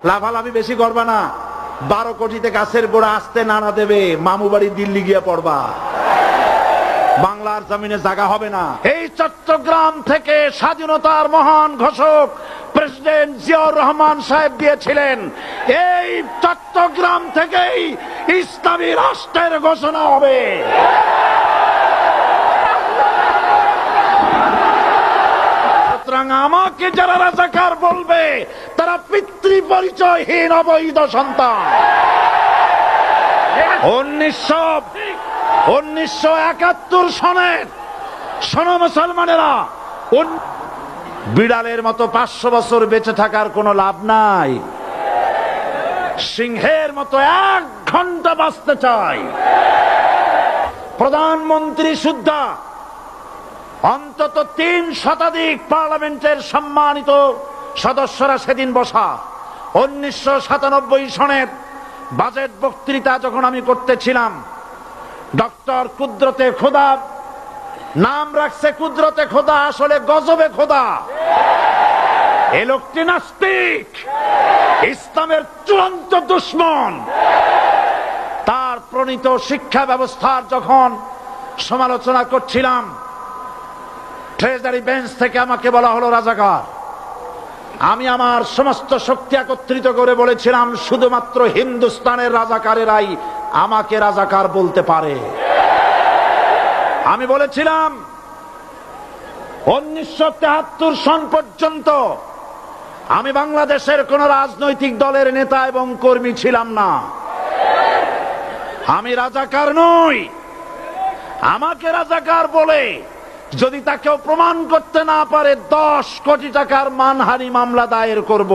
লাফালাফি বেশি করবা না, 12 কোটিতে গাছের গোড়া আসতে নানা দেবে, মামু বাড়ি দিল্লি গিয়ে পড়বা, বাংলার জমিনে জায়গা হবে না। এই চট্টগ্রাম থেকে স্বাধীনতার মহান ঘোষক প্রেসিডেন্ট জিয়াউর রহমান সাহেব দিয়েছিলেন, এই চট্টগ্রাম থেকেই ইসলামী রাষ্ট্রের ঘোষণা হবে। আমাকে যারা রাজাকার বলবে তারা পিতৃ পরিচয়হীন অবৈধ সন্তান। 1971 সনের শোনো মুসলমানেরা, বিড়ালের মতো 500 বছর বেঁচে থাকার কোনো লাভ নাই, সিংহের মতো 1 ঘন্টা বাঁচতে চাই। প্রধানমন্ত্রী সুদ্ধা অন্তত 3 শতাধিক পার্লামেন্টের সম্মানিত সদস্যরা সেদিন বসা। 1997 সনের বাজেট বক্তৃতা যখন আমি করতেছিলাম, ডক্টর কুদরতে খোদা, নাম রাখছে কুদরতে খোদা, আসলে গজবে খোদা। এ লোকটি নাস্তিক, ইসলামের চূড়ান্ত দুশমন। তার প্রণীত শিক্ষা ব্যবস্থার যখন সমালোচনা করছিলাম, ট্রেজারি বেঞ্চ থেকে আমাকে বলা হলো রাজাকার। আমি আমার সমস্ত শক্তি একত্রিত করে বলেছিলাম, শুধুমাত্র হিন্দুস্তানের রাজাকারেরাই আমাকে রাজাকার বলতে পারে। আমি বলেছিলাম 1973 সন পর্যন্ত আমি বাংলাদেশের কোন রাজনৈতিক দলের নেতা এবং কর্মী ছিলাম না। আমি রাজাকার নই। আমাকে রাজাকার বলে যদি তাকেও প্রমাণ করতে না পারে, 10 কোটি টাকার মানহানি মামলা দায়ের করব।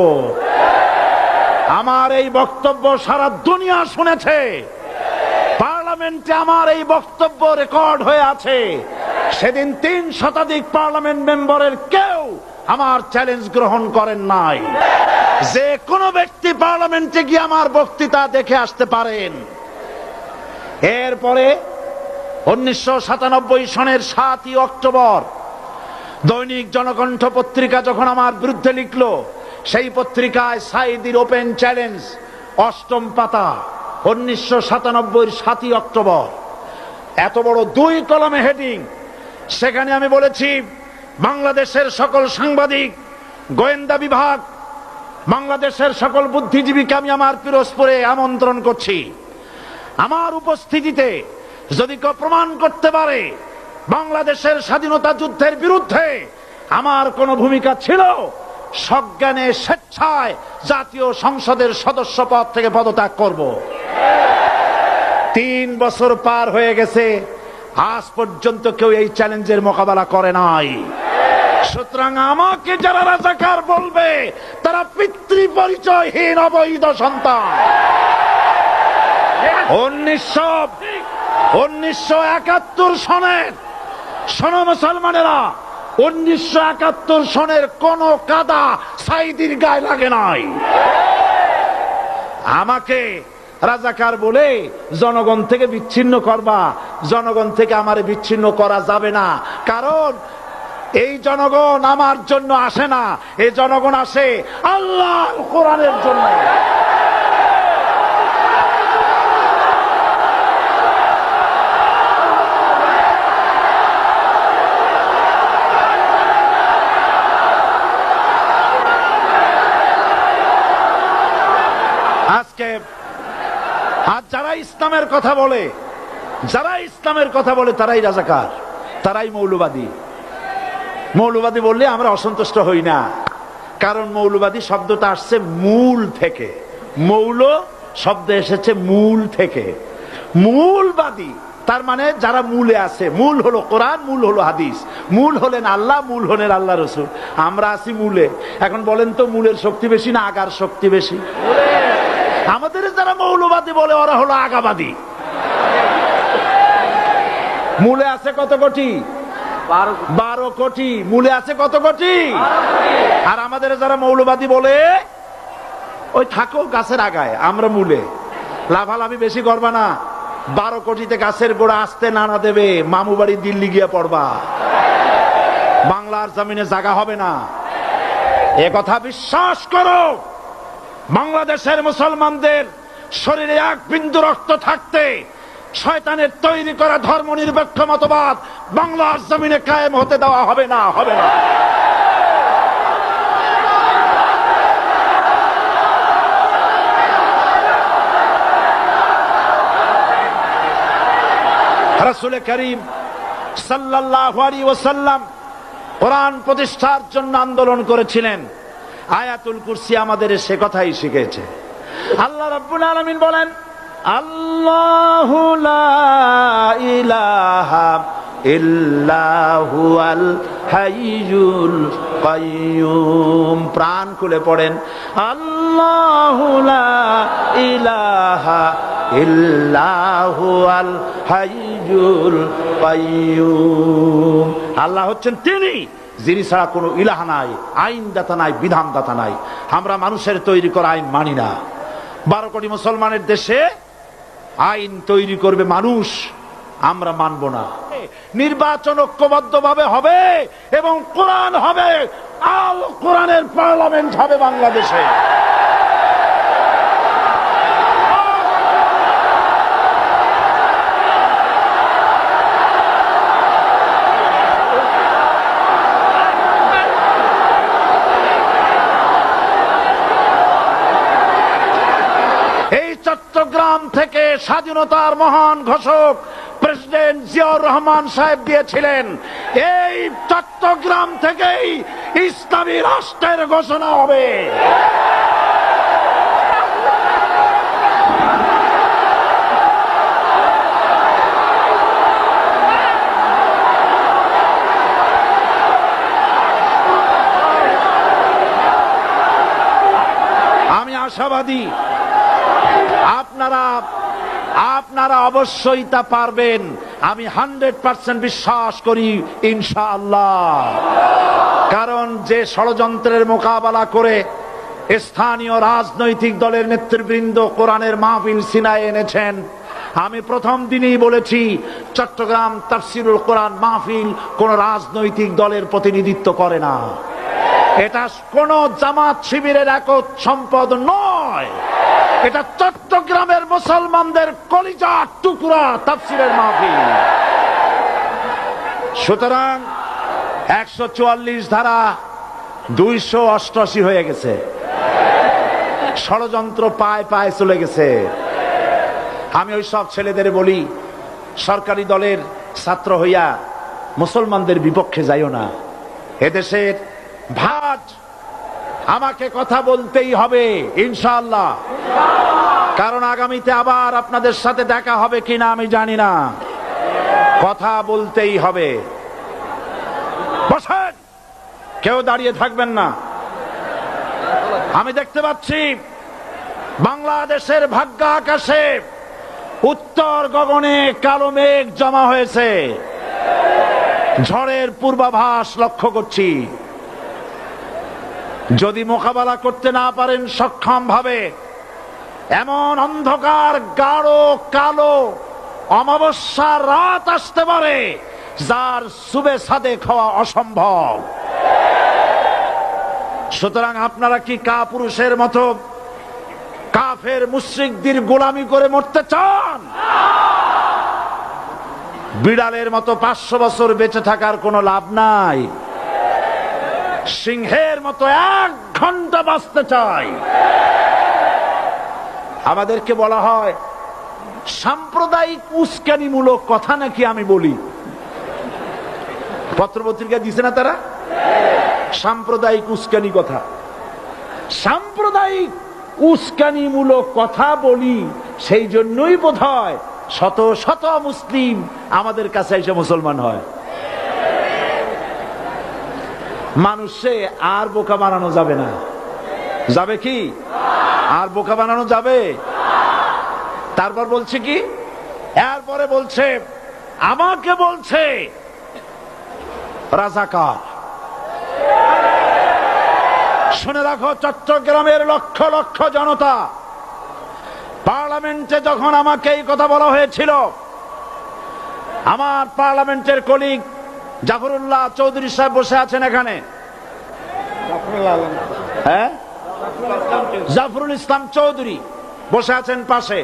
আমার এই বক্তব্য সারা দুনিয়া শুনেছে, পার্লামেন্টে আমার এই বক্তব্য রেকর্ড হয়ে আছে। সেদিন 3 শতাধিক পার্লামেন্ট মেম্বারের কেউ আমার চ্যালেঞ্জ গ্রহণ করেন নাই। যে কোনো ব্যক্তি পার্লামেন্টে গিয়ে আমার বক্তৃতা দেখে আসতে পারেন। এরপরে 1997 সনের 7 অক্টোবর দৈনিক জনকণ্ঠ পত্রিকা যখন আমার বিরুদ্ধে লিখলো, সেই পত্রিকায় সাইদির ওপেন চ্যালেঞ্জ 8ম পাতা, 1997 7 অক্টোবর, এত বড় 2 কলমে হেডিং। সেখানে আমি বলেছি, বাংলাদেশের সকল সাংবাদিক, গোয়েন্দা বিভাগ, বাংলাদেশের সকল বুদ্ধিজীবীকে আমি আমার পিরোজপুরে আমন্ত্রণ করছি। আমার উপস্থিতিতে যদি কেউ প্রমাণ করতে পারে বাংলাদেশের স্বাধীনতা যুদ্ধের বিরুদ্ধে আমার কোন ভূমিকা ছিল, সজ্ঞানে স্বেচ্ছায় জাতীয় সংসদের সদস্য পদ থেকে পদত্যাগ করব। 3 বছর পার হয়ে গেছে, আজ পর্যন্ত কেউ এই চ্যালেঞ্জের মোকাবেলা করে নাই। সুতরাং আমাকে যারা রাজাকার বলবে তারা পিতৃ পরিচয়হীন অবৈধ সন্তান। 1971 সনের শোনো মুসলমানেরা, 1971 সনের কোন কাদা সাইদির গায়ে লাগে নাই। আমাকে রাজাকার বলে জনগণ থেকে বিচ্ছিন্ন করবা, জনগণ থেকে আমারে বিচ্ছিন্ন করা যাবে না। কারণ এই জনগণ আমার জন্য আসে না, এই জনগণ আসে আল্লাহ কোরআনের জন্য। আজকে আর যারা ইসলামের কথা বলে, তারাই রাজাকার, তারাই মৌলবাদী। মৌলবাদী বললে আমরা অসন্তুষ্ট হই না, কারণ মৌলবাদী শব্দটা আসছে মূল থেকে। মৌল শব্দ এসেছে মূল থেকে। মূলবাদী তার মানে যারা মূলে আছে। মূল হলো কোরআন, মূল হলো হাদিস, মূল হলেন আল্লাহ, মূল হলেন আল্লাহ রসুল। আমরা আছি মূলে। এখন বলেন তো, মূলের শক্তি বেশি না আগার শক্তি বেশি? আমাদের যারা মৌলবাদী বলে ওরা হলো আগাবাদী। মূলে আছে কত কোটি? 12 কোটি। মূলে আছে কত কোটি? আর আমাদের যারা মৌলবাদী বলে ওই থাকো গাছের আগায়, আমরা মূলে। লাফালাফি বেশি করবা না, 12 কোটিতে গাছের গোড়া আসতে নানা দেবে, মামু বাড়ি দিল্লি গিয়ে পড়বা, বাংলার জমিনে জায়গা হবে না। এ কথা বিশ্বাস করো। বাংলাদেশের মুসলমানদের শরীরে এক বিন্দু রক্ত থাকতে শয়তানের তৈরি করা ধর্ম নিরপেক্ষ মতবাদ বাংলার জমিনে কায়েম হতে দেওয়া হবে না, হবে না। রাসূল করিম সাল্লাল্লাহু আলাইহি ওয়াসাল্লাম কোরআন প্রতিষ্ঠার জন্য আন্দোলন করেছিলেন। আয়াতুল কুরসি আমাদের সে কথাই শিখেছে। আল্লাহ রাব্বুল আলামিন বলেন, আল্লাহু লা ইলাহা ইল্লা হুয়াল হাইয়ুল কাইয়্যুম। প্রাণ খুলে পড়েন, আল্লাহু লা ইলাহা ইল্লা হুয়াল হাইয়ুল কাইয়্যুম। আল্লাহ হচ্ছেন তিনি যিনি ছাড়া কোনো ইলাহ নাই, আইনদাতা নাই, বিধানদাতা নাই। আমরা মানুষের তৈরি করা আইন মানি না। 12 কোটি মুসলমানের দেশে আইন তৈরি করবে মানুষ, আমরা মানব না। নির্বাচন ঐক্যবদ্ধভাবে হবে এবং কোরআন হবে, আল কোরআনের পার্লামেন্ট হবে বাংলাদেশে। চট্টগ্রাম থেকে স্বাধীনতার মহান ঘোষক প্রেসিডেন্ট জিয়াউর রহমান সাহেব দিয়েছিলেন। এই চট্টগ্রাম থেকেই ইসলামী রাষ্ট্রের ঘোষণা হবে। আমি আশাবাদী আপনারা অবশ্যই তা পারবেন। আমি 100% বিশ্বাস করি ইনশাআল্লাহ। কারণ যে ষড়যন্ত্রের মোকাবেলা করে স্থানীয় রাজনৈতিক দলের নেতৃবৃন্দ কোরআনের মাহফিল সিনায় এনেছেন, আমি প্রথম দিনই বলেছি চট্টগ্রাম তাফসিরুল কোরআন মাহফিল কোন রাজনৈতিক দলের প্রতিনিধিত্ব করে না। এটা কোন জামাত শিবিরের একক সম্পদ নয়। এটা চট্টগ্রামের মুসলমানদের কলিজার টুকরা তাফসীরের মাহফিল। সুতরাং 144 ধারা 288 হয়ে গেছে। ষড়যন্ত্র পায় পায় চলে গেছে। আমি ওই সব ছেলেদের বলি, সরকারি দলের ছাত্র হইয়া মুসলমানদের বিপক্ষে যাইও না। এদেশের ভাট আমাকে কথা বলতেই হবে ইনশাআল্লাহ। কারণ আগামীতে আবার আপনাদের সাথে দেখা হবে কিনা আমি জানি না। কথা বলতেই হবে। বসেন, কেউ দাঁড়িয়ে থাকবেন না। আমি দেখতে পাচ্ছি বাংলাদেশের ভাগ্য আকাশে উত্তর গগনে কালো মেঘ জমা হয়েছে। ঝড়ের পূর্বাভাস লক্ষ্য করছি। যদি মোকাবেলা করতে না পারেন সক্ষম ভাবে, এমন অন্ধকার গাঢ় কালো অমাবস্যার রাত আসতে পারে যার সুবে সাদেক হওয়া অসম্ভব। সুতরাং আপনারা কি কাপুরুষের মতো কাফের মুশরিকদের গোলামি করে মরতে চান? বিড়ালের মতো 500 বছর বেঁচে থাকার কোনো লাভ নাই। সিংহের মতো 1 ঘন্টা বাঁচতে চাই। আমাদেরকে বলা হয় সাম্প্রদায়িক উস্কানিমূলক কথা নাকি আমি বলি। পত্রপত্রিকা দিছে না তারা? সাম্প্রদায়িক উস্কানি কথা, সাম্প্রদায়িক উস্কানিমূলক কথা বলি। সেই জন্যই বোধহয় শত শত মুসলিম আমাদের কাছে এসে মুসলমান হয়। মানুষে আর বোকা বানানো যাবে না। যাবে কি? আর বোকা বানানো যাবে? তারপর বলছে কি, এরপরে বলছে আমাকে বলছে রাজাকার। শুনে রাখো চট্টগ্রামের লক্ষ লক্ষ জনতা, পার্লামেন্টে যখন আমাকে এই কথা বলা হয়েছিল, আমার পার্লামেন্টের কলিগ জাফরুল্লাহ চৌধুরী সাহেব বসে আছেন এখানে। হ্যাঁ, জাফরুল ইসলাম চৌধুরী বসে আছেন পাশে।